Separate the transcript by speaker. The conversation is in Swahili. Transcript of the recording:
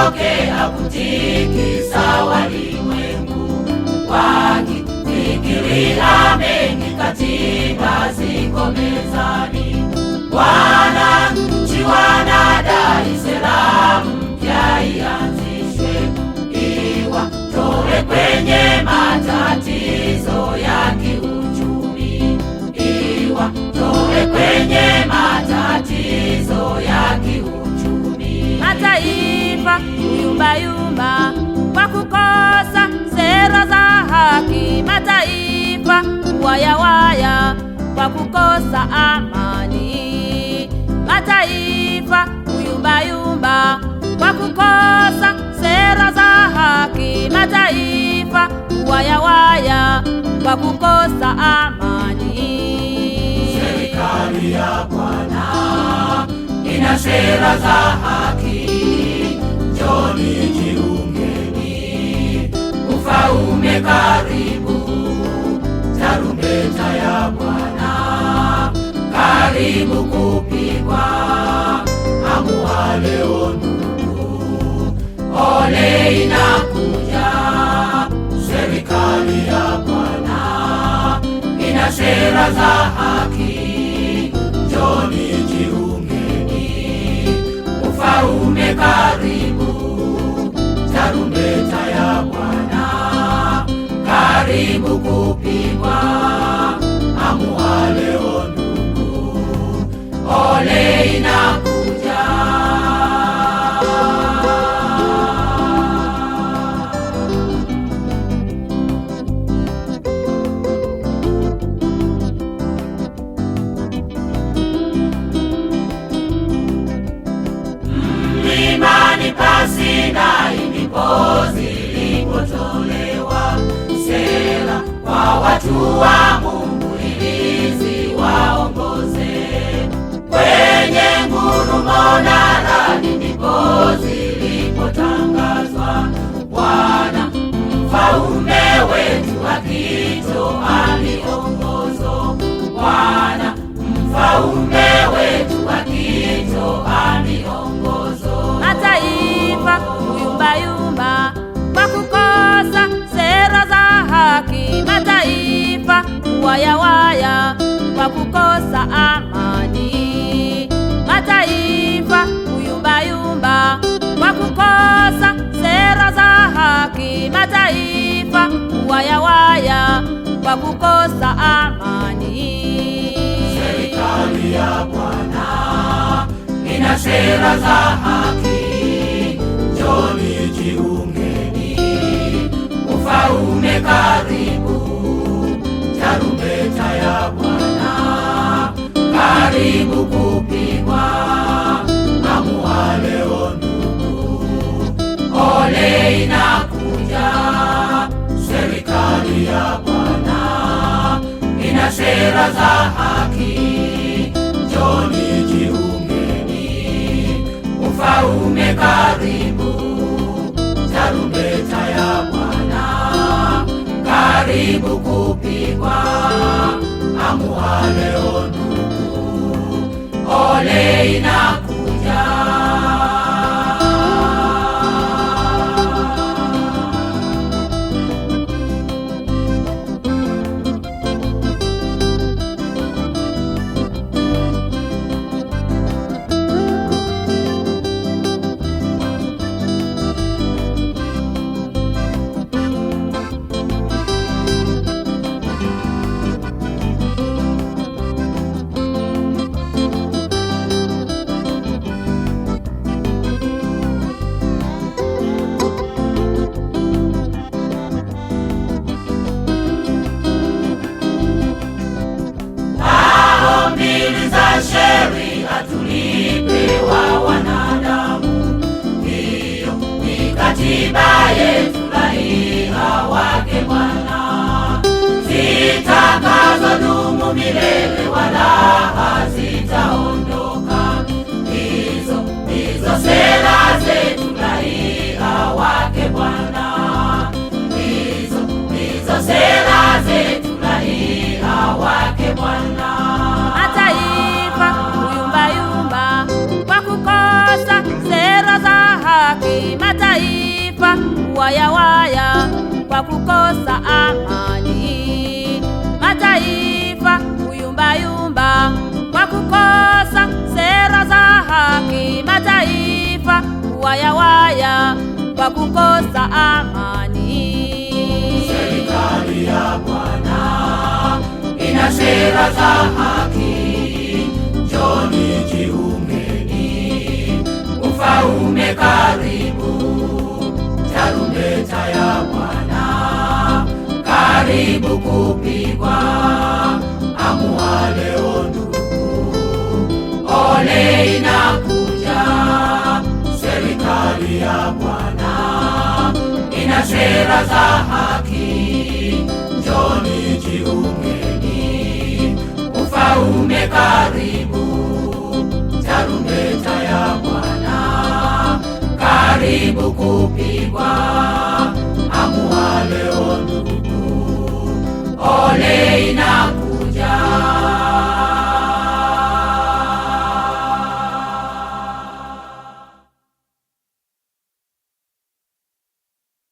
Speaker 1: kutokea kutikisa walimwengu, wakifikiria mengi, katiba ziko mezani. Wananchi wanadai sera mpya ianzishwe, iwatoe kwenye matatizo ya kiuchumi, iwatoe kwenye matatizo ya kiuchumi.
Speaker 2: Mataifa yumbayumba kwa kukosa sera za haki, mataifa wayawaya kwa kukosa amani, mataifa yumbayumba kwa kukosa sera za haki, mataifa wayawaya kwa kukosa amani.
Speaker 1: Serikali ya Bwana ina sera za haki, njoni jiungeni, ufalme karibu. Tarumbeta ya Bwana karibu kupigwa, amua leo ndugu, ole inakuja. Serikali ya Bwana ina sera za haki, njoni jiungeni, ufalme karibu. Tarumbeta ya Bwana karibu kupigwa, amua leo ndugu, ole inakuja. Mlimani pa Sinai ndipo zilipotolewa sera kwa watu wa Mungu ili ziwaongoze. Kwenye ngurumo na radi ndipo zilipotangazwa, Bwana mfalme wetu akitoa miongozo, Bwana mfalme wetu akitoa miongozo.
Speaker 2: Mataifa yumbayumba kwa kukosa sera za haki, mataifa wayawaya kwa kukosa amani, mataifa yumbayumba kwa kukosa sera za haki, mataifa wayawaya kwa kukosa amani.
Speaker 1: Serikali ya Bwana ina sera za haki, njoni jiungeni, ufalme karibu. Tarumbeta ya Bwana karibu kupigwa, amua leo ndugu, ole inakuja. Serikali ya Bwana ina sera za haki, njoni jiungeni, ufalme karibu. Tarumbeta ya Bwana karibu kupigwa, amua leo ndugu, ole inakuja. Sheria tulipewa wanadamu, hiyo ni katiba yetu, raia wake Bwana, zitakazodumu milele wala hazitaondoka. Hizo sera zetu, raia wake Bwana, hizo sera zetu, raia wake Bwana.
Speaker 2: Mataifa yumbayumba kwa kukosa sera za haki, mataifa mataifa wayawaya kwa kukosa amani. Mataifa kuyumbayumba kwa kukosa sera za haki. Mataifa wayawaya kwa kukosa amani.
Speaker 1: Serikali ya Bwana ina sera za haki, njoni jiungeni, ufalme karibu. Tarumbeta ya Bwana karibu kupigwa, amua leo ndugu, ole inakuja. Serikali ya Bwana ina sera za haki, njoni jiungeni, ufalme karibu. Tarumbeta ya Bwana